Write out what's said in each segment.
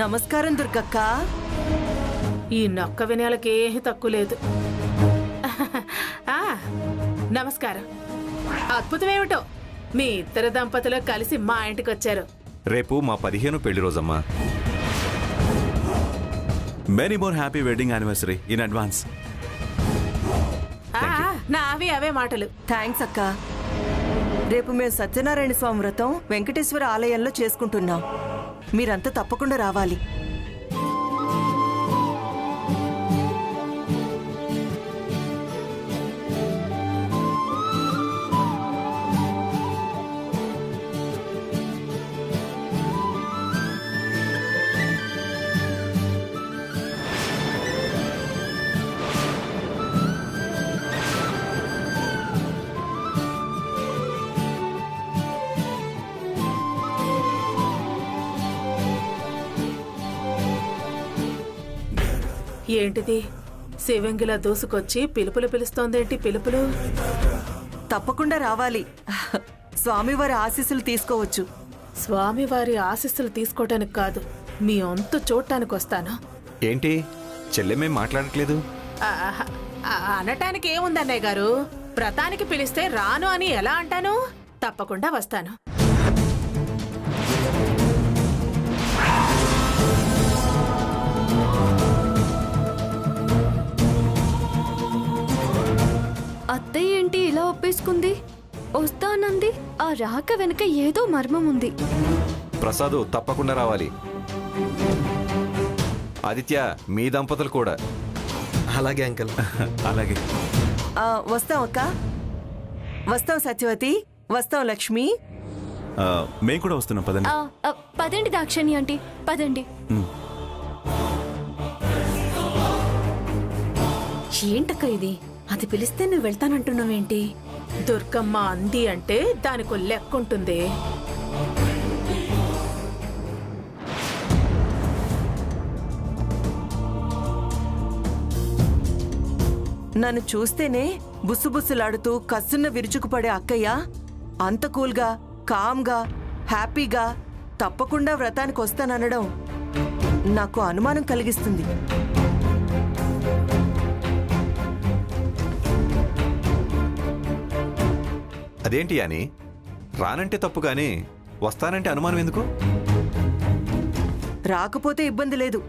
నమస్కారం దుర్గక్క. ఈ నొక్క వినయాలకేమీ తక్కువ లేదు. నమస్కారం. అద్భుతమేమిటో మీ ఇద్దరు దంపతులు కలిసి మా ఇంటికి వచ్చారు. రేపు మా 15 పెళ్లి రోజమ్మా. Many more happy wedding anniversary in advance. నావి అవే మాటలు. థ్యాంక్స్ అక్క. రేపు మేము సత్యనారాయణ స్వామి వ్రతం వెంకటేశ్వర ఆలయంలో చేసుకుంటున్నాం. మీరంతా తప్పకుండా రావాలి. ఏంటిది? శివంగిలా దూసుకొచ్చి పిలుపులు పిలుస్తోందేంటి? పిలుపులు తప్పకుండా రావాలి. స్వామివారి ఆశీస్సులు తీసుకోవచ్చు. స్వామివారి ఆశీస్సులు తీసుకోవటానికి కాదు, మీ అంతు చూడటానికి వస్తాను. ఏంటి చెల్లెమేం మాట్లాడట్లేదు? అనటానికి ఏముందన్నయ్య గారు? వ్రతానికి పిలిస్తే రాను అని ఎలా అంటాను? తప్పకుండా వస్తాను. అత్తయ్య ఏంటి ఇలా ఒప్పేసుకుంది? వస్తానంది. ఆ రాక వెనక ఏదో మర్మం ఉంది. ప్రసాదు తప్పకుండా రావాలి. ఆదిత్య, మీ దంపతులు కూడా. అలాగే అంకల్. అలాగే. వస్తాం అక్క. వస్తాం సత్యవతి. వస్తాం లక్ష్మి. మేము కూడా వస్తున్నాం. పదండి. పదండి దాక్షణి ఆంటీ, పదండి. ఏంటక్క ఇది? అది పిలిస్తే నువ్వు వెళ్తానంటున్నావేంటి? దుర్గమ్మ అంది అంటే దానికో లెక్కుంటుంది. నన్ను చూస్తేనే బుస్సుబుస్సులాడుతూ కస్సున్న విరుచుకుపడే అక్కయ్య అంత కూల్గా, కామ్గా, హ్యాపీగా తప్పకుండా వ్రతానికి వస్తాననడం నాకు అనుమానం కలిగిస్తుంది. అదేంటి అని రానంటే తప్పు కానీ వస్తానంటే అనుమానం ఎందుకు? రాకపోతే ఇబ్బంది లేదు.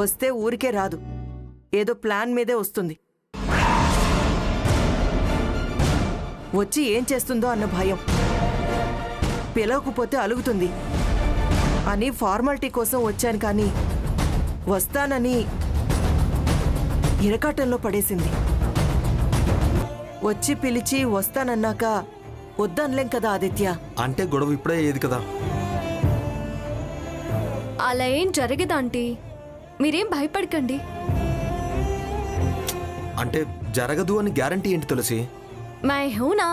వస్తే ఊరికే రాదు, ఏదో ప్లాన్ మీదే వస్తుంది. వచ్చి ఏం చేస్తుందో అన్న భయం. పిలవకపోతే అలుగుతుంది అని ఫార్మాలిటీ కోసం వచ్చాను, కానీ వస్తానని ఇరకాటంలో పడేసింది. వచ్చి పిలిచి వస్తానన్నాక వద్దనలేం కదా ఆదిత్య. అంటే గొడవ ఇప్పుడే అయ్యేది కదా. అలా ఏం జరగదు ఆంటీ, మీరేం భయపడకండి. అంటే జరగదు అని గ్యారంటీ ఏంటి తులసి? మై హూనా?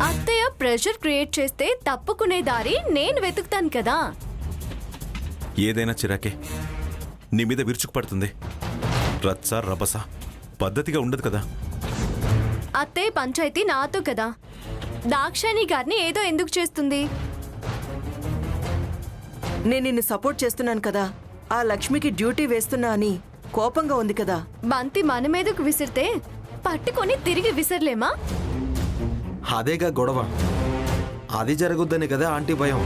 అత్తయ్య ప్రెషర్ క్రియేట్ చేస్తే తప్పుకునే దారి నేను వెతుకుతాను కదా. ఏదైనా చిరాకే. నీ మీద విరుచుకుపడుతుంది. రచ్చ రభస పద్ధతిగా ఉండదు కదా. అత్తయ్య పంచాయతీ నాతో కదా. దాక్షాణి గారిని ఏదో ఎందుకు చేస్తుంది? నేను నిన్ను సపోర్ట్ చేస్తున్నాను కదా. ఆ లక్ష్మికి డ్యూటీ వేస్తున్నా అని కోపంగా ఉంది కదా. బంతి మన మీదకు విసిరితే పట్టుకొని తిరిగి విసరలేమా? అదేగా గొడవ. అది జరగొద్దని కదా ఆంటీ భయం.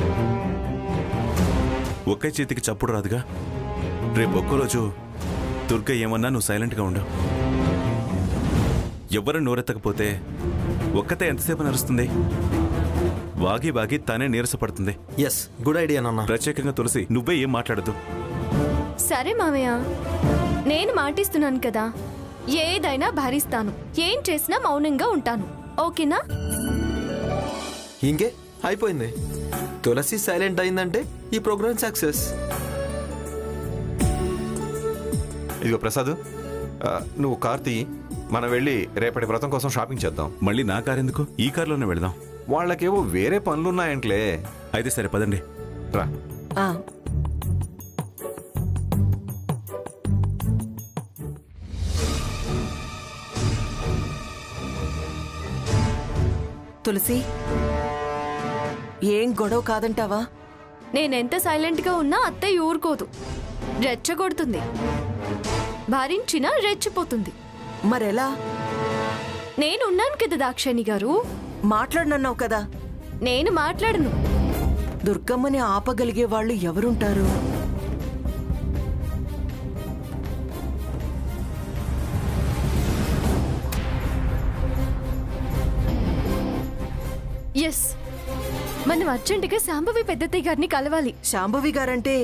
ఒకే చేతికి చప్పుడు రాదుగా. రేపు ఒక్కరోజు దుర్గ ఏమన్నా నువ్వు సైలెంట్గా ఉండు. ఎవరు నోరెత్తకపోతే ఒక్కతే ఎంతసేపు నడుస్తుంది? వాగి వాగి తనే నీరసపడుతుంది. ఎస్, గుడ్ ఐడియా నాన్న. ప్రత్యేకంగా తులసి, నువ్వే ఏం మాట్లాడదు. సరే మావయ్య, నేను మాటిస్తున్నాను కదా. ఏదైనా భరిస్తాను. ఏం చేసినా మౌనంగా ఉంటాను. ఓకేనా? ఇంకే అయిపోయింది. తులసి సైలెంట్ అయిందంటే ఈ ప్రోగ్రామ్ సక్సెస్. ఇదిగో ప్రసాద్, నువ్వు కార్తీ, మనం వెళ్ళి రేపటి వ్రతం కోసం షాపింగ్ చేద్దాం. మళ్ళీ నా కారు ఎందుకు? ఈ కారులోనే వెళదాం. వాళ్ళకేవో వేరే పనులున్నాయంట్లే. అయితే సరే పదండి. రా. తులసి ఏం గొడవ కాదంటావా? నేనెంత సైలెంట్గా ఉన్నా అత్తయ్య ఊరుకోదు, రెచ్చగొడుతుంది, భరించినా రెచ్చిపోతుంది. మరెలా? నేనున్నాను కదా దాక్షాయణి గారు. మాట్లాడనన్నావు కదా. నేను మాట్లాడను. దుర్గమ్మని ఆపగలిగే వాళ్ళు ఎవరుంటారు? ఎస్, మనం అర్జెంటుగా శాంభవి పెద్దత్తయ్య గారిని కలవాలి. శాంభవి గారంటే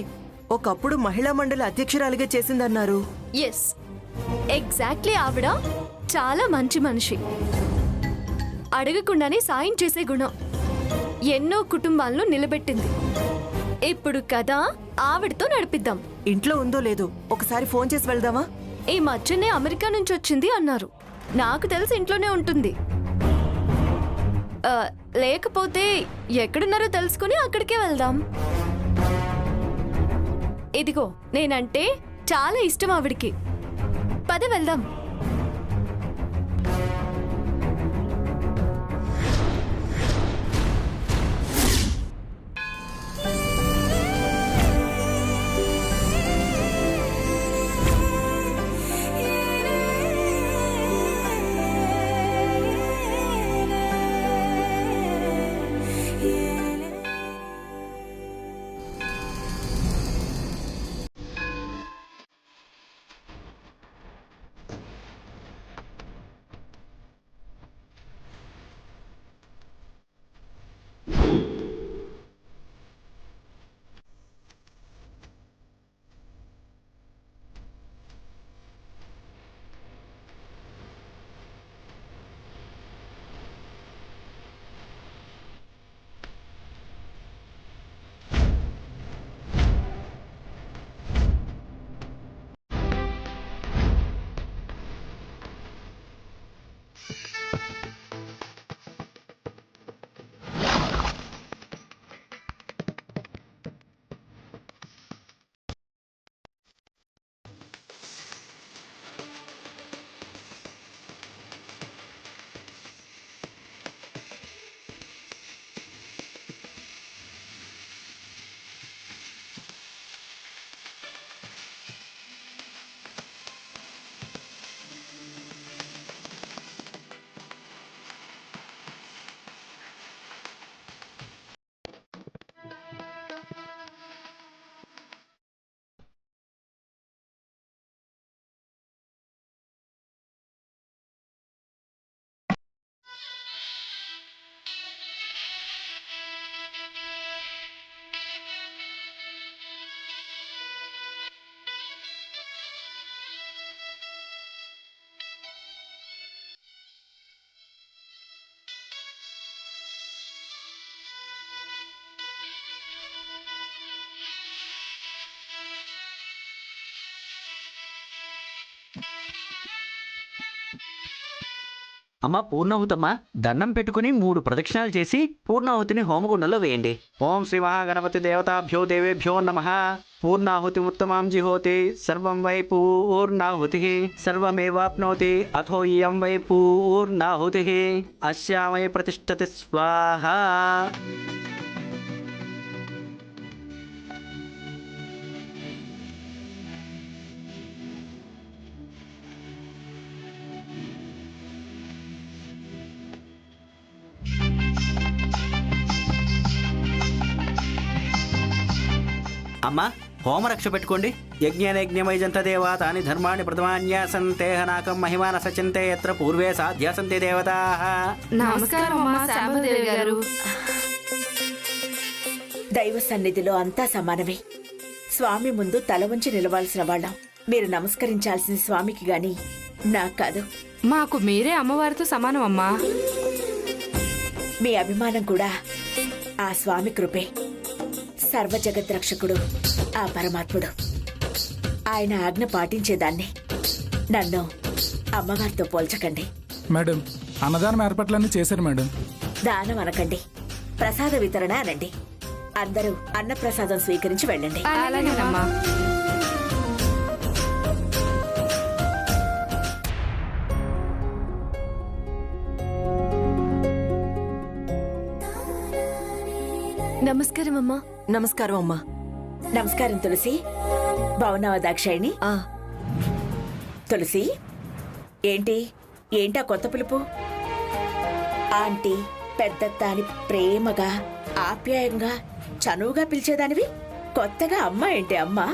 ఒకప్పుడు మహిళా మండలి అధ్యక్షురాలిగా చేసిందన్నారు. Yes, exactly. ఆవిడ చాలా మంచి మనిషి, అడగకుండానే సాయం చేసే గుణం, ఎన్నో కుటుంబాలను నిలబెట్టింది. ఇప్పుడు కదా ఆవిడతో నడిపిద్దాం. ఇంట్లో ఉందో లేదో ఒకసారి ఫోన్ చేసి వెళ్దామా? ఈ మధ్యనే అమెరికా నుంచి వచ్చింది అన్నారు. నాకు తెలిసి ఇంట్లోనే ఉంటుంది. లేకపోతే ఎక్కడున్నారో తెలుసుకుని అక్కడికే వెళ్దాం. ఇదిగో, నేనంటే చాలా ఇష్టం ఆవిడికి. పద వెళ్దాం. అమ్మ పూర్ణాహుతమ్మ, దండం పెట్టుకుని 3 ప్రదక్షిణాలు చేసి పూర్ణాహుతిని హోమగుండంలో వేయండి. ఓం శ్రీ మహాగణపతి దేవతాభ్యో దేవేభ్యో నమః. పూర్ణాహుతి ఉత్తమాం జిహోతి, సర్వం వై పూర్ణాహుతి సర్వమేవాప్నోతి, అథో ఇయం వై పూర్ణాహుతి అస్యామై ప్రతిష్ఠతి స్వాహా. అమ్మ, హోమరక్ష పెట్టుకోండి. యజ్ఞనయజ్ఞమైజంత దేవా తాని ధర్మాణి ప్రథమాన్యాసంతే నాకం మహిమాన సచింతే యత్ర పూర్వే సాధ్యాసంతే దేవతాః. నమస్కారం అమ్మా శాంభదేవి గారు. దైవ సన్నిధిలో అంతా సమానమే. స్వామి ముందు తల వంచి నిలవాల్సిన వాళ్ళం. మీరు నమస్కరించాల్సిన స్వామికి గాని నాకు కాదు. మాకు మీరే అమ్మవారితో సమానం అమ్మా. మీ అభిమానం కూడా ఆ స్వామి కృపే. సర్వ జగద్రక్షకుడు ఆ పరమాత్ముడు. ఆయన ఆజ్ఞ పాటించేదాన్ని. నన్ను అమ్మవారితో పోల్చకండి. మేడం, అన్నదానం ఏర్పాట్లన్నీ చేశారు మేడం. దానం అనకండి, ప్రసాద వితరణ అనండి. అందరూ అన్నప్రసాదం స్వీకరించి వెళ్ళండి. అలాగేనమ్మా. నమస్కారం అమ్మా. నమస్కారం అమ్మా. నమస్కారం తులసి. బావున్నావా దాక్షాయిని? ఆ, తులసి, ఏంటా కొత్త పిలుపు? ఆంటీ, పెద్దత్త అని ప్రేమగా ఆప్యాయంగా చనువుగా పిలిచేదానివి, కొత్తగా అమ్మ ఏంటి అమ్మా?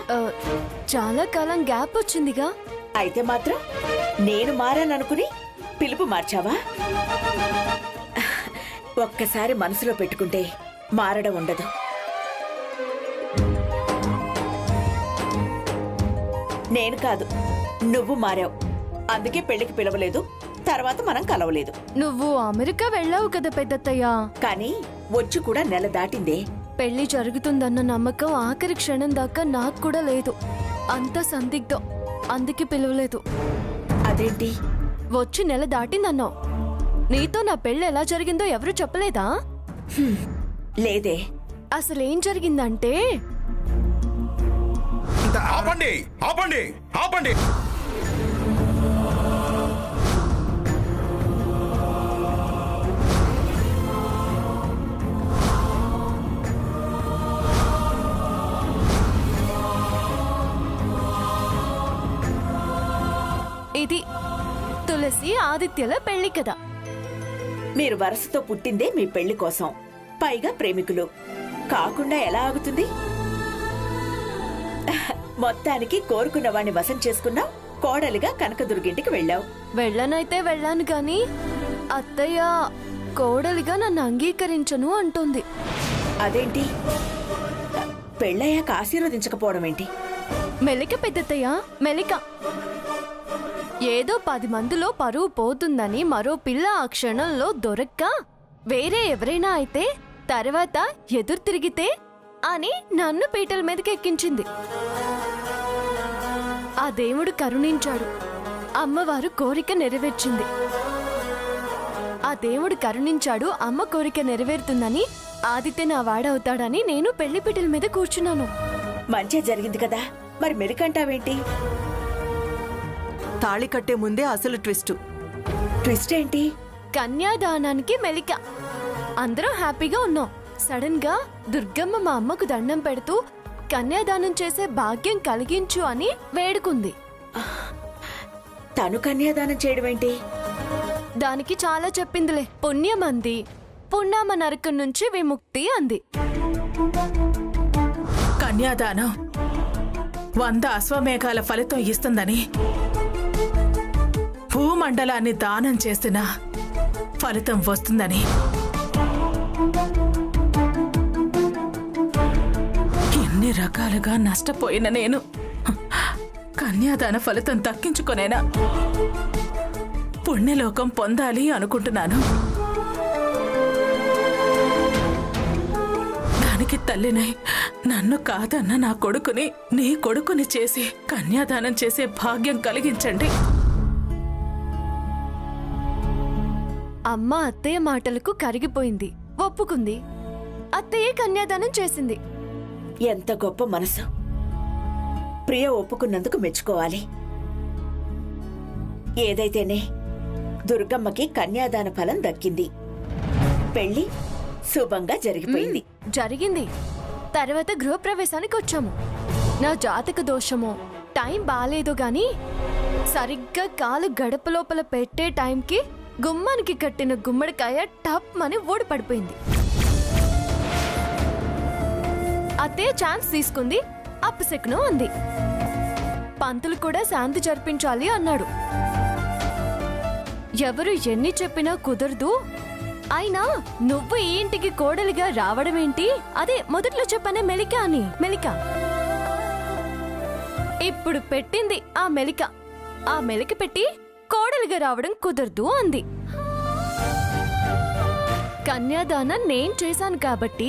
చాలా కాలం గ్యాప్ వచ్చిందిగా. అయితే మాత్రం నేను మారాననుకుని పిలుపు మార్చావా? ఒక్కసారి మనసులో పెట్టుకుంటే మారడం ఉండదు. నేను కాదు, నువ్వు మారావు. అందుకే పెళ్లికి పిలవలేదు, తర్వాత మనం కలవలేదు. నువ్వు అమెరికా వెళ్ళావు కదా పెద్దత్తయ్య. కానీ వచ్చి కూడా నెల దాటిందే. పెళ్లి జరుగుతుందన్న నమ్మకం ఆఖరి క్షణం దాకా నాకు కూడా లేదు. అంత సందిగ్ధం, అందుకే పిలవలేదు. అదేంటి? వచ్చి నెల దాటిందన్నావు. నీతో నా పెళ్లి ఎలా జరిగిందో ఎవరు చెప్పలేదా? లేదే. అసలేం జరిగిందంటే ఆపండి ఆపండి ఆపండి. ఇది తులసి ఆదిత్యల పెళ్లి కదా. మీరు వరసతో పుట్టిందే మీ పెళ్లి కోసం, పైగా ప్రేమికులు కాకుండా ఎలా ఆగుతుంది? మొత్తానికి కోరుకున్న వాణ్ణి వశం చేసుకున్నావు, కోడలిగా కనకదుర్గింటికి వెళ్ళావు. వెళ్ళనైతే వెళ్ళాను గాని అత్తయ్య కోడలిగా నన్ను అంగీకరించను అంటుంది. అదేంటి? పెళ్ళయ్యాక ఆశీర్వదించకపోవడం ఏంటి? మెలిక పెద్దత్తయ్య, మెలిక. ఏదో 10 మందిలో పరువు పోతుందని మరో పిల్ల ఆ క్షణంలో దొరక్క వేరే ఎవరైనా అయితే తర్వాత ఎదురు తిరిగితే అని నన్ను పీటల మీదకి ఎక్కించింది. ఆ దేవుడు కరుణించాడు, అమ్మవారు కోరిక నెరవేర్చింది. ఆ దేవుడు కరుణించాడు, అమ్మ కోరిక నెరవేరుతుందని, ఆదిత్య నా వాడవుతాడని నేను పెళ్లి పీటల మీద కూర్చున్నాను. మంచి జరిగింది కదా, మరి మెలికంటావేంటి? తాళి కట్టే ముందే అసలు ట్విస్ట్. ట్విస్ట్ ఏంటి? కన్యాదానానికి మెలిక. అందరం హ్యాపీగా ఉన్నాం. సడన్ గా దుర్గమ్మ మా అమ్మకు దండం పెడుతూ కన్యాదానం చేసే భాగ్యం కలిగించు అని వేడుకుంది. తను కన్యాదానం చేయడం ఏంటి? దానికి చాలా చెప్పిందిలే. పుణ్యం అంది, పుణ్యామ నరకం నుంచి విముక్తి అంది. కన్యాదానం 100 అశ్వమేఘాల ఫలితం ఇస్తుందని, భూమండలాన్ని దానం చేసిన ఫలితం వస్తుందని, ఎన్ని రకాలుగా నష్టపోయిన నేను కన్యాదాన ఫలితం దక్కించుకొనేనా పుణ్యలోకం పొందాలి అనుకుంటున్నాను. దానికి తల్లినై నన్ను కాదన్న నా కొడుకుని నీ కొడుకుని చేసి కన్యాదానం చేసే భాగ్యం కలిగించండి. అమ్మ అత్తయ్య మాటలకు కరిగిపోయింది, ఒప్పుకుంది. అత్తయ్య కన్యాదానం చేసింది. ఎంత గొప్ప మనసు! ప్రియ ఒప్పుకున్నందుకు మెచ్చుకోవాలి. ఏదైతేనే దుర్గమ్మకి కన్యాదాన ఫలం దక్కింది, పెళ్లి శుభంగా జరిగిపోయింది. జరిగింది. తర్వాత గృహప్రవేశానికి వచ్చాము. నా జాతక దోషమో టైం బాలేదో గాని సరిగ్గా కాలు గడప లోపల పెట్టే టైంకి గుమ్మానికి కట్టిన గుమ్మడికాయ టప్ అని ఊడి పడిపోయింది. అత్తయ్య ఛాన్స్ తీసుకుంది, అప్పసెక్ను అంది. పంతులు కూడా శాంతి జరిపించాలి అన్నాడు. ఎవరు ఎన్ని చెప్పినా కుదరదు. అయినా నువ్వు ఈ ఇంటికి కోడలిగా రావడమేంటి? అదే మొదట్లో చెప్పనే మెలిక అని. మెలిక ఇప్పుడు పెట్టింది ఆ మెలిక. ఆ మెలిక పెట్టి కోడలిగా రావడం కుదరదు అంది. కన్యాదానం నేను చేశాను కాబట్టి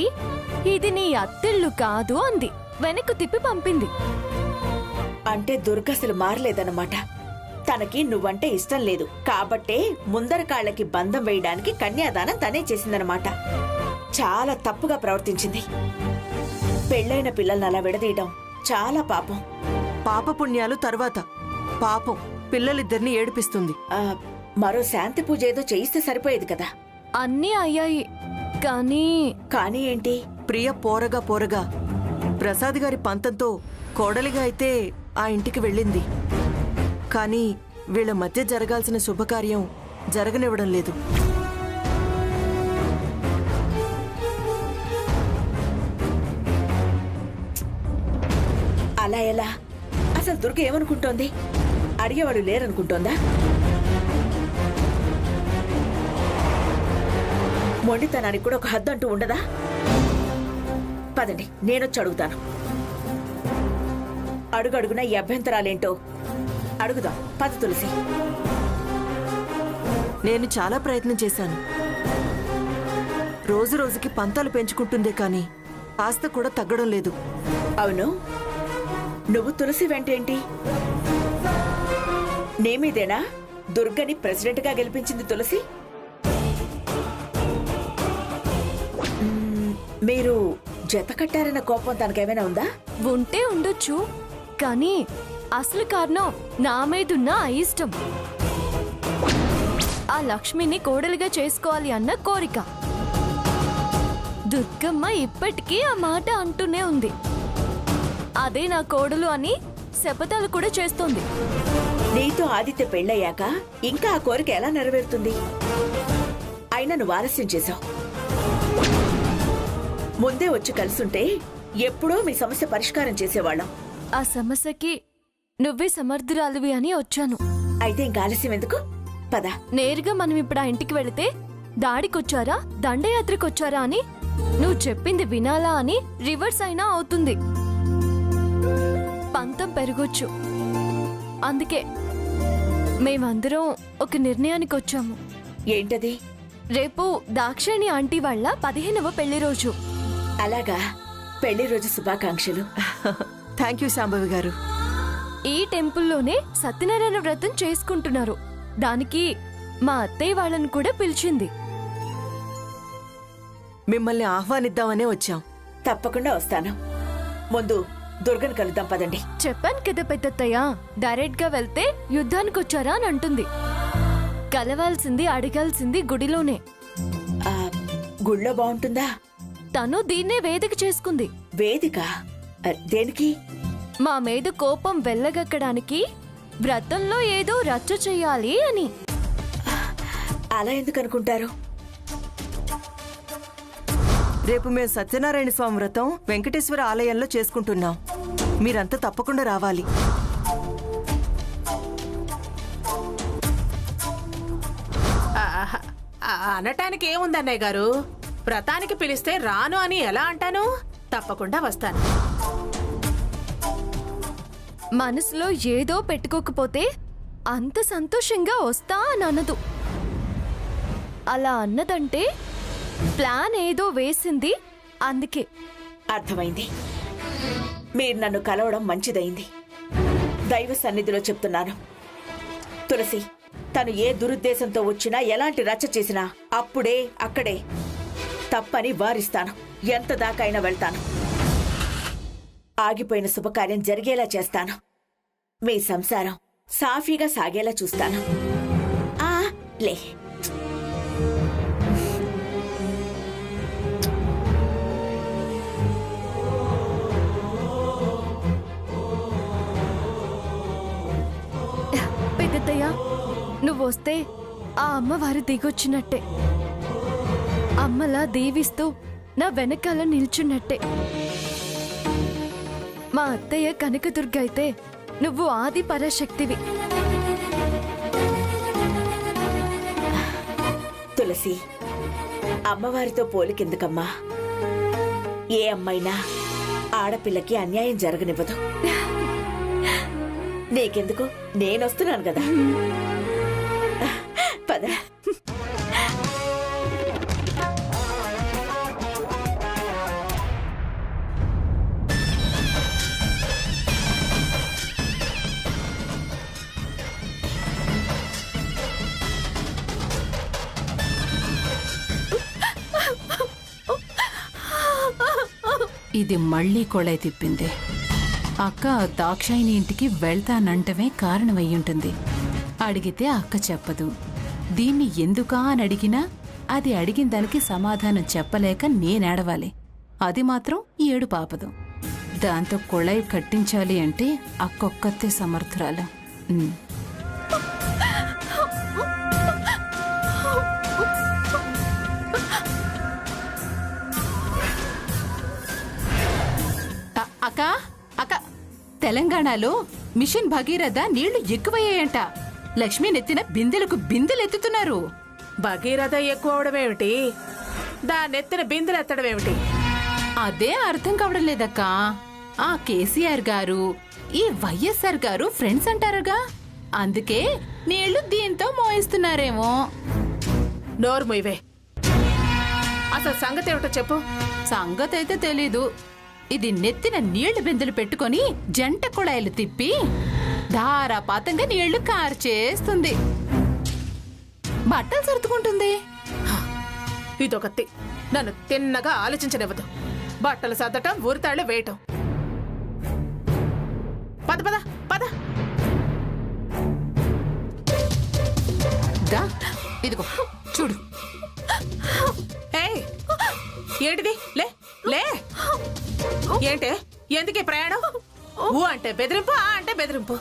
ఇది నీ అత్తిళ్ళు కాదు అంది. వెనక్కు తిప్పి పంపింది. అంటే దుర్గసలు మారలేదన్నమాట. తనకి నువ్వంటే ఇష్టం లేదు కాబట్టే ముందర కాళ్ళకి బంధం వేయడానికి కన్యాదానం తనే చేసిందనమాట. చాలా తప్పుగా ప్రవర్తించింది. పెళ్ళైన పిల్లల్ని అలా విడదీయడం చాలా పాపం. పాపపుణ్యాలు తర్వాత, పాపం పిల్లలిద్దరిని ఏడిపిస్తుంది. మరో శాంతి పూజ ఏదో చేయిస్తే సరిపోయేది కదా. అన్నీ అయ్యాయి కానీ కానీ ఏంటి? ప్రియ పోరగా పోరగా ప్రసాద్ గారి పంతంతో కోడలిగా అయితే ఆ ఇంటికి వెళ్ళింది. కానీ వీళ్ళ మధ్య జరగాల్సిన శుభకార్యం జరగనివ్వడం లేదు. అలా ఎలా? అసలు దుర్గ ఏమనుకుంటోంది? అడిగేవాడు లేరనుకుంటోందా? మొండితనానికి కూడా ఒక హద్దు అంటూ ఉండదా? పదండి, నేనొచ్చి అడుగుతాను. అడుగడుగున ఈ అభ్యంతరాలేంటో అడుగుదాం. పద తులసి. నేను చాలా ప్రయత్నం చేశాను. రోజు రోజుకి పంతాలు పెంచుకుంటుందే కానీ కాస్త కూడా తగ్గడం లేదు. అవును, నువ్వు తులసి వెంటేంటి? నేమీదేనా దుర్గని ప్రెసిడెంట్ గా గెలిపించింది తులసి? మీరు జత కట్టారన్న కోపం తనకేమైనా ఉందా? ఉంటే ఉండొచ్చు, కానీ అసలు కారణం నా మీదున్న అయిష్టం. ఆ లక్ష్మిని కోడలిగా చేసుకోవాలి అన్న కోరిక. దుర్గమ్మ ఇప్పటికీ ఆ మాట అంటూనే ఉంది. అదే నా కోడలు అని శపథాలు కూడా చేస్తోంది. నీతో ఆదిత్య పెళ్ళయ్యాక ఇంకా ఆ కోరిక ఎలా నెరవేరుతుంది? అయినా నువ్వు ఆలస్యం చేశావు. ముందే వచ్చి కలుసుంటే ఎప్పుడో మీ సమస్య పరిష్కారం చేసేవాళ్ళం. ఆ సమస్యకి నువ్వే సమర్థురాలివి అని వచ్చాను. అయితే ఇంకా ఆలస్యం ఎందుకు? పద. నేరుగా మనం ఇప్పుడు ఆ ఇంటికి వెళితే దాడికొచ్చారా దండయాత్రకొచ్చారా అని నువ్వు చెప్పింది వినాలా అని రివర్స్ అయినా అవుతుంది. పంతం పెరగొచ్చు. అందుకే మేమందరం ఒక నిర్ణయానికి వచ్చాము. ఏంటది? రేపు దాక్షాయణి ఆంటీ వాళ్ళ 15వ పెళ్లి రోజు. అలాగా? పెళ్లి రోజు శుభాకాంక్షలు. థ్యాంక్ యూ శాంభవి గారు. ఈ టెంపుల్లోనే సత్యనారాయణ వ్రతం చేసుకుంటున్నారు. దానికి మా అత్తయ్య వాళ్ళని కూడా పిలిచింది. మిమ్మల్ని ఆహ్వానిద్దామనే వచ్చాం. తప్పకుండా వస్తాను. ముందు దుర్గను కలుద్దాం, పదండి. చెప్పాను కదా పెద్దత్తయ్య, డైరెక్ట్ గా వెళ్తే యుద్ధానికి వచ్చారా అని అంటుంది. కలవాల్సింది అడగాల్సింది గుడిలోనే. ఆ, గుళ్ళో బాగుంటుందా? తను దీన్నే వేదిక చేసుకుంది. వేదిక? దేనికి? మా మీద కోపం వెళ్ళగక్కడానికి, వ్రతంలో ఏదో రచ్చ చెయ్యాలి అని. అలా ఎందుకు అనుకుంటారు? రేపు మేము సత్యనారాయణ స్వామి వ్రతం వెంకటేశ్వర ఆలయంలో చేసుకుంటున్నాం. మీరంతా తప్పకుండా రావాలి. అనటానికి ఏముందన్నయ్య గారు? వ్రతానికి పిలిస్తే రాను అని ఎలా అంటాను? తప్పకుండా వస్తాను. మనసులో ఏదో పెట్టుకోకపోతే అంత సంతోషంగా వస్తా అని అనదు. అలా అన్నదంటే ప్లాన్ ఏదో వేసింది, అందుకే. అర్థమైంది. మీరు నన్ను కలవడం మంచిదైంది. దైవ సన్నిధిలో చెప్తున్నాను. తులసి, తను ఏ దురుద్దేశంతో వచ్చినా ఎలాంటి రచ్చ చేసినా అప్పుడే అక్కడే తప్పని వారిస్తాను. ఎంత దాకా అయినా వెళ్తాను. ఆగిపోయిన శుభకార్యం జరిగేలా చేస్తాను. మీ సంసారం సాఫీగా సాగేలా చూస్తాను. లే. పెద్దయ్య, నువ్వు వస్తే ఆ అమ్మవారు దిగొచ్చినట్టే. అమ్మలా దీవిస్తూ నా వెనకాల నిల్చున్నట్టే. మా అత్తయ్య కనకదుర్గ అయితే నువ్వు ఆది పరాశక్తివి. తులసి, అమ్మవారితో పోలికెందుకమ్మా? ఏ అమ్మైనా ఆడపిల్లకి అన్యాయం జరగనివ్వదు. నీకెందుకు, నేనొస్తున్నాను కదా. పద. ఇది మళ్లీ కొళాయి తిప్పింది. అక్క దాక్షాయిని ఇంటికి వెళ్తానంటమే కారణమయ్యుంటుంది. అడిగితే అక్క చెప్పదు. దీన్ని ఎందుకా అని అడిగినా అది అడిగిన దానికి సమాధానం చెప్పలేక నేనేడవాలి. అది మాత్రం 7 పాపదు. దాంతో కొళాయి కట్టించాలి అంటే అక్కొక్కతే సమర్థురాలు. అక్క అక్క, తెలంగాణలో మిషన్ భగీరథ నీళ్లు ఎక్కువయ్యాయంట. లక్ష్మి నెత్తిన బిందెలకు బిందెలెత్తుతున్నారు. భగీరథ ఎక్కువ అవడమేమిటి, దాన్నెత్తిన బిందెలు ఎత్తడమేమిటి? అదే అర్థం కావడం లేదక్కా. ఆ కేసీఆర్ గారు ఈ వైఎస్ఆర్ గారు ఫ్రెండ్స్ అంటారుగా, అందుకే నీళ్లు దీంతో మోయిస్తున్నారేమో. నోరు మొయ్యవే. అసలు సంగతి ఏమిటో చెప్పు. సంగతి అయితే తెలీదు. ఇది నెత్తిన నీళ్లు బిందెలు పెట్టుకొని జంట కుళాయిలు తిప్పి ధారాపాతంగా నీళ్లు కార్చేస్తుంది. బట్టలు సర్దుకుంటుంది. ఇదొకతి నన్ను తిన్నగా ఆలోచించనివ్వదు. బట్టలు సర్దటం, ఊరితాళ్లు వేయటం. పద పద పద. ఇదిగో చూడు. ఏంటిది? లే లే. ఏంటే? ఎందుకే ప్రయాణం? ఊ అంటే బెదిరింపు, ఆ అంటే బెదిరింపు.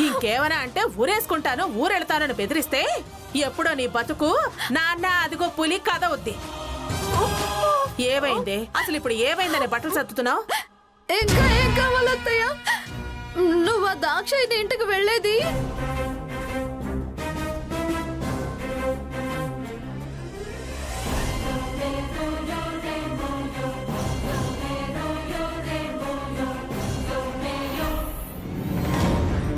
ఇంకేమన్నా అంటే ఊరేసుకుంటాను, ఊరెళ్తానని బెదిరిస్తే ఎప్పుడో నీ బతుకు నాన్న అదిగో పులి కథ వద్ది. ఏమైంది అసలు? ఇప్పుడు ఏమైందని బట్టలు సర్దుతున్నావు? ఇంకా ఏం కావాలత్తయ్య? నువ్వు ఆ దాక్షాయిని ఇంటికి వెళ్ళేది